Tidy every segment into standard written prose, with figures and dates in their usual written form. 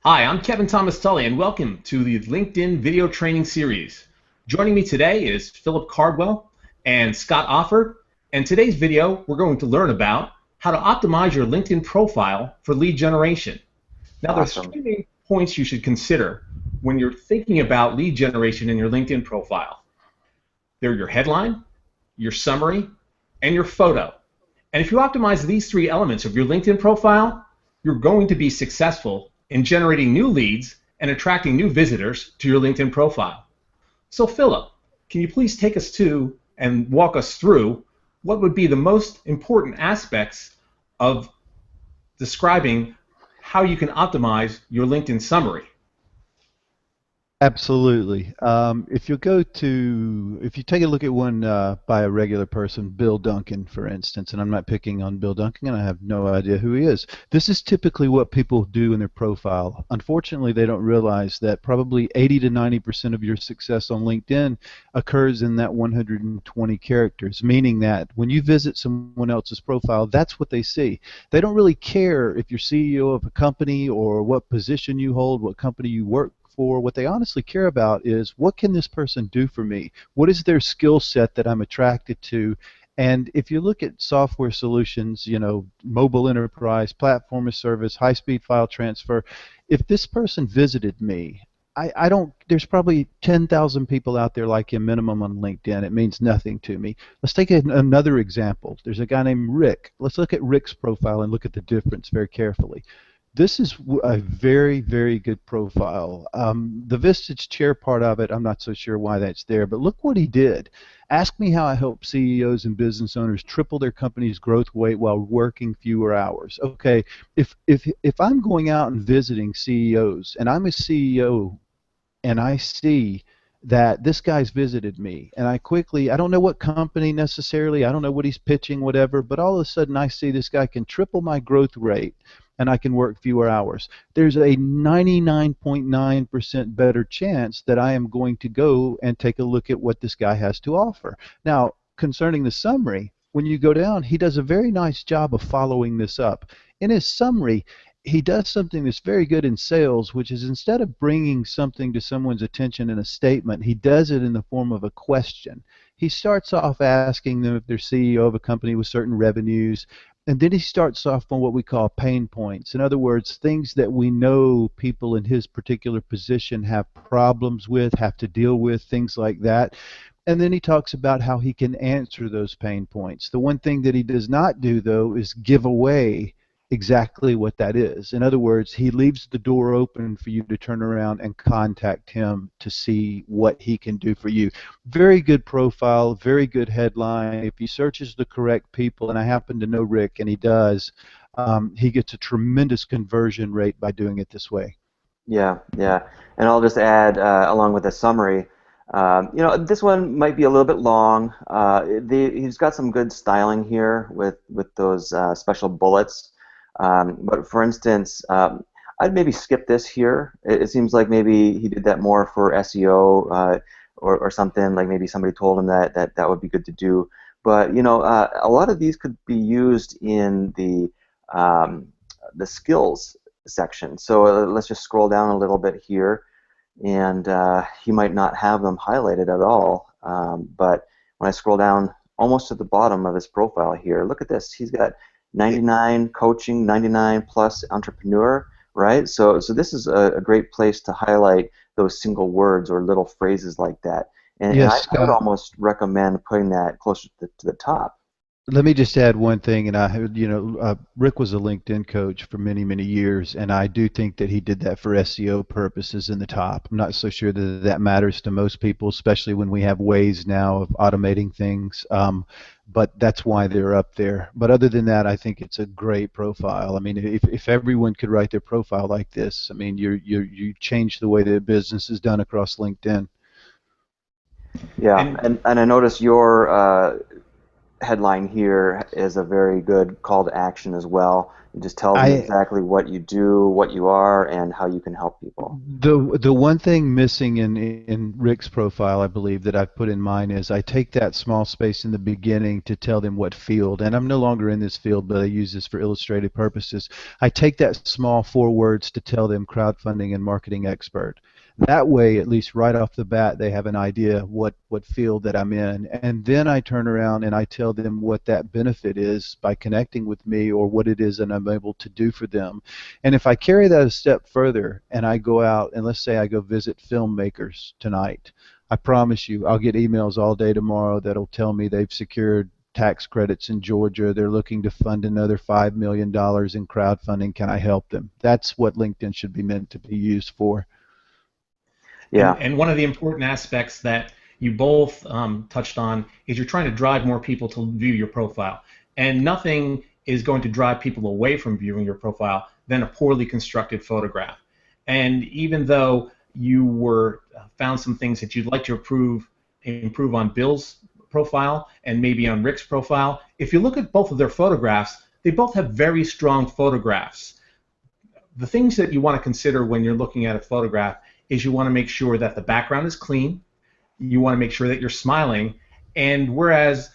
Hi, I'm Kevin Thomas Tully, and welcome to the LinkedIn video training series. Joining me today is Philip Cardwell and Scott Offord, and today's video we're going to learn about how to optimize your LinkedIn profile for lead generation. Now, there's Awesome. three main points you should consider when you're thinking about lead generation in your LinkedIn profile. They're your headline, your summary, and your photo. And if you optimize these three elements of your LinkedIn profile, you're going to be successful in generating new leads and attracting new visitors to your LinkedIn profile. So Philip, can you please take us to and walk us through what would be the most important aspects of describing how you can optimize your LinkedIn summary? Absolutely. If you take a look at one by a regular person, Bill Duncan, for instance, and I'm not picking on Bill Duncan, and I have no idea who he is. This is typically what people do in their profile. Unfortunately, they don't realize that probably 80 to 90% of your success on LinkedIn occurs in that 120 characters, meaning that when you visit someone else's profile, that's what they see. They don't really care if you're CEO of a company or what position you hold, what company you work for. What they honestly care about is, what can this person do for me? What is their skill set that I'm attracted to? And if you look at software solutions, mobile enterprise, platform as service, high-speed file transfer, if this person visited me, I don't, there's probably 10,000 people out there like him minimum on LinkedIn. It means nothing to me. Let's take another example. There's a guy named Rick. Let's look at Rick's profile and look at the difference very carefully. This is a very, very good profile. The Vistage chair part of it, I'm not so sure why that's there, but look what he did. Ask me how I help CEOs and business owners triple their company's growth rate while working fewer hours. Okay, if I'm going out and visiting CEOs and I'm a CEO and I see that this guy's visited me, and I don't know what company necessarily, I don't know what he's pitching, whatever, but all of a sudden I see this guy can triple my growth rate and I can work fewer hours. There's a 99.9% better chance that I am going to go and take a look at what this guy has to offer. Now, concerning the summary, when you go down, he does a very nice job of following this up. In his summary, he does something that's very good in sales, which is, instead of bringing something to someone's attention in a statement, he does it in the form of a question. He starts off asking them if they're CEO of a company with certain revenues, and then he starts off on what we call pain points. In other words, things that we know people in his particular position have problems with, have to deal with, things like that. And then he talks about how he can answer those pain points. The one thing that he does not do, though, is give away exactly what that is. In other words, he leaves the door open for you to turn around and contact him to see what he can do for you. Very good profile, very good headline. If he searches the correct people, and I happen to know Rick, and he does, he gets a tremendous conversion rate by doing it this way. Yeah, yeah. And I'll just add, along with the summary, this one might be a little bit long. He's got some good styling here with those special bullets. But for instance, I'd maybe skip this here. It seems like maybe he did that more for SEO, or something, like maybe somebody told him that would be good to do. But a lot of these could be used in the skills section. So let's just scroll down a little bit here, and he might not have them highlighted at all. But when I scroll down almost to the bottom of his profile here, look at this. He's got 99 coaching, 99 plus entrepreneur, right? So this is a great place to highlight those single words or little phrases like that. And Yes, I would Scott. almost recommend putting that closer to the top. Let me just add one thing, and Rick was a LinkedIn coach for many, many years, and I do think that he did that for SEO purposes in the top. I'm not so sure that that matters to most people, especially when we have ways now of automating things. But that's why they're up there. But other than that, I think it's a great profile. I mean, if everyone could write their profile like this, I mean, you change the way that business is done across LinkedIn. Yeah, And and I notice your headline here is a very good call to action as well. It just tells them I exactly what you do, what you are, and how you can help people. the one thing missing in Rick's profile, I believe, that I've put in mine is I take that small space in the beginning to tell them what field, and I'm no longer in this field, but I use this for illustrative purposes. I take that small 4 words to tell them crowdfunding and marketing expert. That way, at least right off the bat, they have an idea what field that I'm in, and then I turn around and I tell them what that benefit is by connecting with me or what it is that I'm able to do for them. And if I carry that a step further and I go out and let's say I go visit filmmakers tonight, I promise you I'll get emails all day tomorrow that'll tell me they've secured tax credits in Georgia. They're looking to fund another $5 million in crowdfunding. Can I help them? That's what LinkedIn should be meant to be used for. Yeah, And one of the important aspects that you both touched on is you're trying to drive more people to view your profile. And nothing is going to drive people away from viewing your profile than a poorly constructed photograph. And even though you were found some things that you'd like to improve on Bill's profile and maybe on Rick's profile, if you look at both of their photographs, they both have very strong photographs. The things that you want to consider when you're looking at a photograph is you want to make sure that the background is clean, you want to make sure that you're smiling, and whereas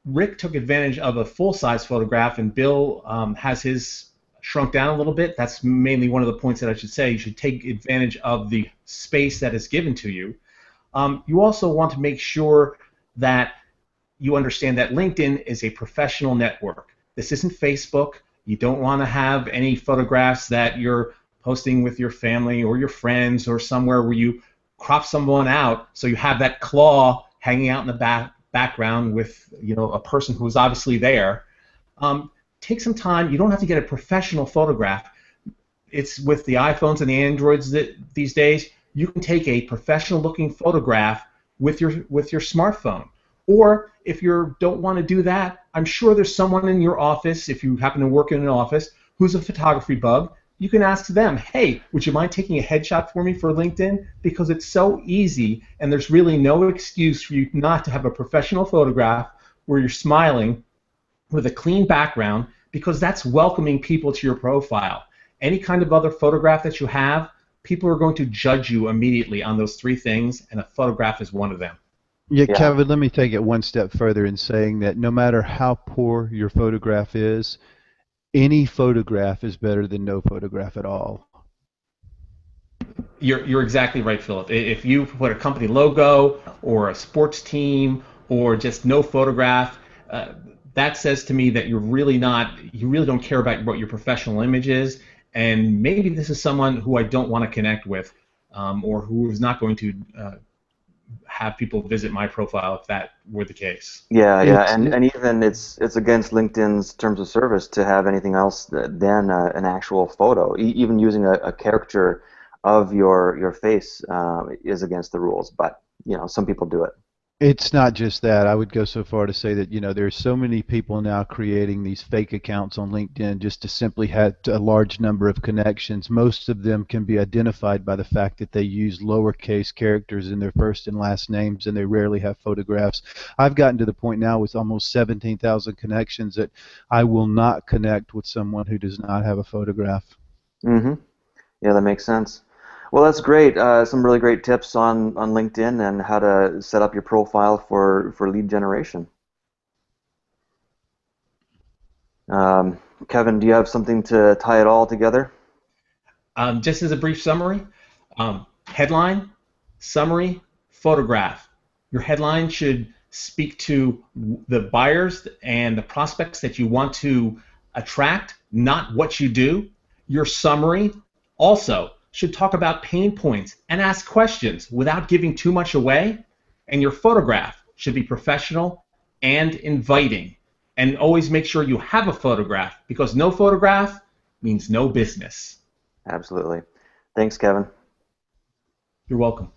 Rick took advantage of a full-size photograph and Bill has his shrunk down a little bit, that's mainly one of the points that I should say. You should take advantage of the space that is given to you. You also want to make sure that you understand that LinkedIn is a professional network. This isn't Facebook. You don't want to have any photographs that you're posting with your family or your friends or somewhere where you crop someone out so you have that claw hanging out in the background with a person who's obviously there. Take some time. You don't have to get a professional photograph. It's with the iPhones and the Androids these days. You can take a professional-looking photograph with your smartphone. Or if you don't want to do that, I'm sure there's someone in your office, if you happen to work in an office, who's a photography bug. You can ask them, hey, would you mind taking a headshot for me for LinkedIn? Because it's so easy, and there's really no excuse for you not to have a professional photograph where you're smiling with a clean background, because that's welcoming people to your profile. Any kind of other photograph that you have, people are going to judge you immediately on those three things, and a photograph is one of them. Yeah, yeah, Kevin, let me take it one step further in saying that no matter how poor your photograph is, any photograph is better than no photograph at all. You're exactly right, Philip. If you put a company logo or a sports team or just no photograph, that says to me that you really don't care about what your professional image is, and maybe this is someone who I don't want to connect with, or who is not going to have people visit my profile if that were the case. yeah, It's and even it's against LinkedIn's terms of service to have anything else than an actual photo. Even using a caricature of your face is against the rules, but some people do it. It's not just that. I would go so far to say that, there's so many people now creating these fake accounts on LinkedIn just to simply have a large number of connections. Most of them can be identified by the fact that they use lowercase characters in their first and last names, and they rarely have photographs. I've gotten to the point now with almost 17,000 connections that I will not connect with someone who does not have a photograph. hmm Yeah, that makes sense. Well, that's great. Some really great tips on LinkedIn and how to set up your profile for lead generation. Kevin, do you have something to tie it all together? Just as a brief summary, headline, summary, photograph. Your headline should speak to the buyers and the prospects that you want to attract, not what you do. Your summary also should talk about pain points and ask questions without giving too much away. And your photograph should be professional and inviting. And always make sure you have a photograph, because no photograph means no business. Absolutely. Thanks, Kevin. You're welcome.